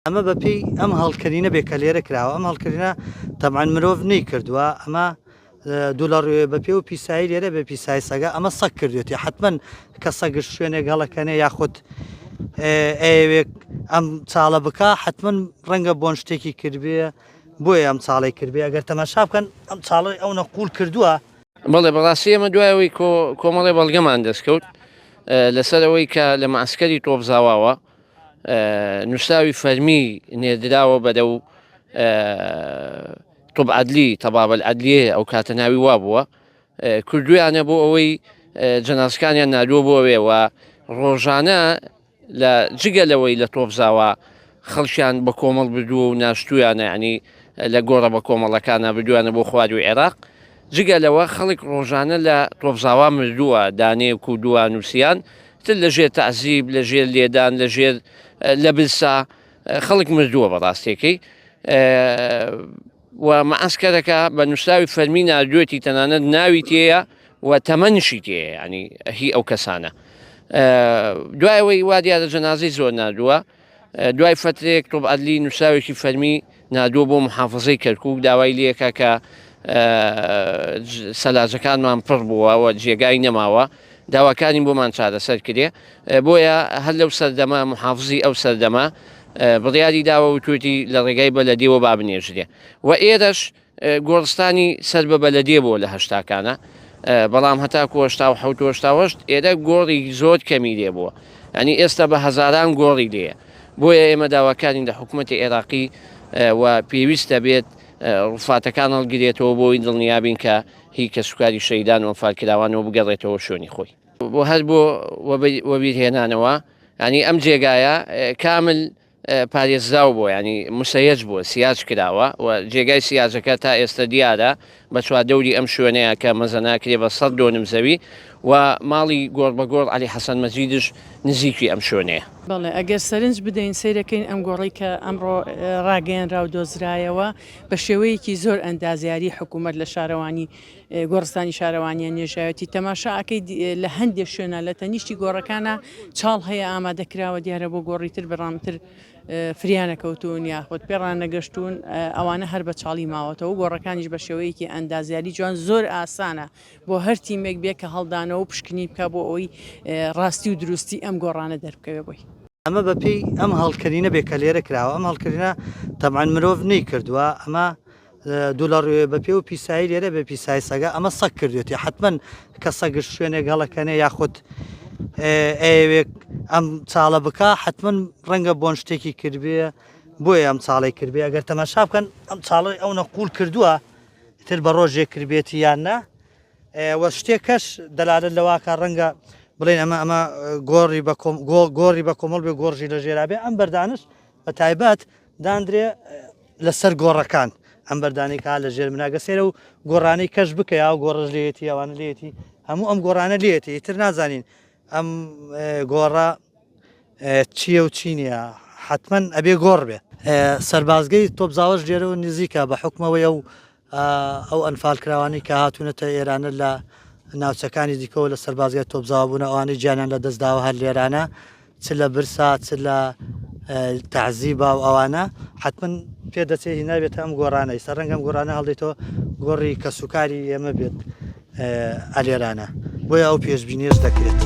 ئەمە بەپێی ئەم هەڵکردینە بێ کە لێرە کراوە ئەم هەڵکردینە تەبعاً مرۆڤ نەیکردووە ئەمە دۆلار بەپێ و پیسایی لێرە بێ پیسای سەگە ئەمە سەگ کردوێتی حتمما کە سەگش شوێنێک هەڵەکەنێ یاخود ئەوێک ئەم چاڵە بکە حتمما ڕەنگە بۆن شتێکی کردبێ بۆیە ئەم چاڵی کردبێ ئەگەر تەماشا بکەن ئەم چاڵی ئەو نەقول کردووە. بەڵێ بەڕاستی ئەمە دوایەوەی کۆمەڵی بەڵگەمان دەستکەوت لەسەرەوەی کە لە ماسکەری تۆپزاواوە نووساوی فەرمی نێردراوە بەدەو تۆپ عەدلی تەبابەل عەدلیە ئەو کاتە ناوی وا بووە کردویانە بۆ ئەوەی جەنازەکانیان نادووە بۆ ئەوێەوە ڕۆژانە لە جگەلەوەی لە تۆپزاوە خەڵکیان بە کۆمەڵ بردووە و ناشتویانە ینی لە گۆڕە بە کۆمەڵەکانە بردووانە بۆ خواردوی عێراق جگەلەوە خەڵک ڕۆژانە لە تۆپزاوا مردووە دانەیەک و دووە نووسیان تر لەژێر تەعزیب لەژێر لێدان لەژێر لە برسا خەڵک مردووە بەڕاستیەکەی و مەعسکەرەکە بە نووساوی فەرمی نردوێتی تەنانەت ناوی تێیە و تەمەنشی تێیە ینی هی ئەو کەسانە دوایەوەی وا دیارە جەنازەی زۆر نردووە دوای فترێک تۆپ عەدلی نووساوێکی فەرمی نادووە بۆ محافزەی کەرکووک داوای لێکە کە سەلاجەکانمان پڕ بووەوە جێگای نەماوە داواکانی بۆمان چارەسەر کردێ بۆیە هەر لەو سەردەما محافزی ئەو سەردەما بڕیاری داوە و توێتی لە ڕێگای بەلەدیەوە بابنێژرێ و ئێرەش گۆڕستانی سەر بە بەلەدیە بووە لە هەشتاکانە بەڵام هەتاکو هەشتا و حەوت و هەشتاوەشت ئێرە گۆڕی زۆر کەمی لێ بووە ینی ئێستا بە هەزاران گۆڕی لێە بۆیە ئێمە داواکانی لە حکوومەتی عێراقی و پێویستە بێت ڕفاتەکان هەڵگرێتەوە بۆی دڵنیابین کە هی کە سوکاری شەیدان و فالکراوانەوە بگەڕێتەوە شوێنی خۆی بۆ هەر بۆ وەبیرهێنانەوە ینی ئەم جێگایە کامل پارێزراو بووە ینی مسەیەج بووە سیاج کراوە و جێگای سیاجەکە تا ئێستا دیارە بە چواردەوری ئەم شوێنەیە کە مەزە ناکرێ بە 100 دۆنم زەوی و ماڵی گۆڕ بە گۆڕ عەلی حەسەن مەجیدش نزیکی ئەم شوێنەیە. بەڵێ ئەگەر سەرنج بدەین سیرەکەین ئەم گۆڕی کە ئەمڕۆ ڕاگەیەنرا و دۆزرایەوە بە شێوەیەکی زۆر ئەندازیاری حکوومەت لە شارەوانی گۆڕستانی شارەوانیان نێژاوەتی تەماشاکەی لە هەندێک شوێنە لە تەنیشتی گۆڕەکانە چاڵ هەیە ئامادەکراوە دیارە بۆ گۆڕیتر بەڕامتر فریانەکەوتون یاخود پێڕان نەگەشتون ئەوانە هەر بە چاڵی ماوەتەوە گۆڕەکانیش بە شێوەیەکی ئەندازیاری جوان زۆر ئاسانە بۆ هەر تیمێک بێ کە هەڵدانەوە و پشکنی بکە بۆ ئەوی ڕاستی و دروستی ئەم گۆڕانە دەربکەوێ بۆی. ئەمە بەپێی ئەم هەڵکردینە بێ کە لێرە کراوە ئەم هەڵکردینە تەبعاً مرۆڤ نەیکردووە ئەمە دۆلار بەپێ و پیسایی لێرە بێ پیسای سەگە ئەمە سەگ کردوێتی حتمما کە سەگش شوێنێک هەڵەکەنێ یاخود ئەوێک ئەم چاڵە بکە حتمما ڕەنگە بۆن شتێکی کردبێ بۆیە ئەم چاڵی کردبێ ئەگەر تەماشا بکەن ئەم چاڵی ئەو نەقول کردووە تر بە ڕۆژێک کردبێتی یاننا وە شتێکەش دەلالت لەواکە ڕەنگە بڵێن ئەمە گۆڕی بە کۆمەڵ بێ گۆڕژی لە ژێرا بێ ئەم بەردانش بە تایبەت دانرێ لەسەر گۆڕەکان ئەم بەردانێکا لە ژێر مناگە سێرە و گۆڕانەی کەش بکە یا گۆڕژ لێتی ئەوانە لێتی هەموو ئەم گۆڕانە لێتی ئیتر نازانین ئەم گۆڕە چییە و چی نییە حتمما ئەبێ گۆڕ بێ سەربازگەی تۆپزاوەش لێرەوە نزیکە بە حکمەوەی ئەو ئەنفالکراوانی کە هاتوونەتە ئێرانە لە ناوچەکانی دیکەەوە لە سەربازگای تۆپزاوە بوون ئەوانەی گیانیان لە دەستداوە هەر لێرانە چ لە برسا چ لە تەعزیبا و ئەوانە حتمما پێدەچێت نابێتە ئەم گۆڕانەی سەرڕەنگەم گۆڕانە هەڵدێتەوە گۆڕی کە سوکاری ئێمە بێت ئەلێرانە بۆیە ئەو پێشبینیش دەکرێت.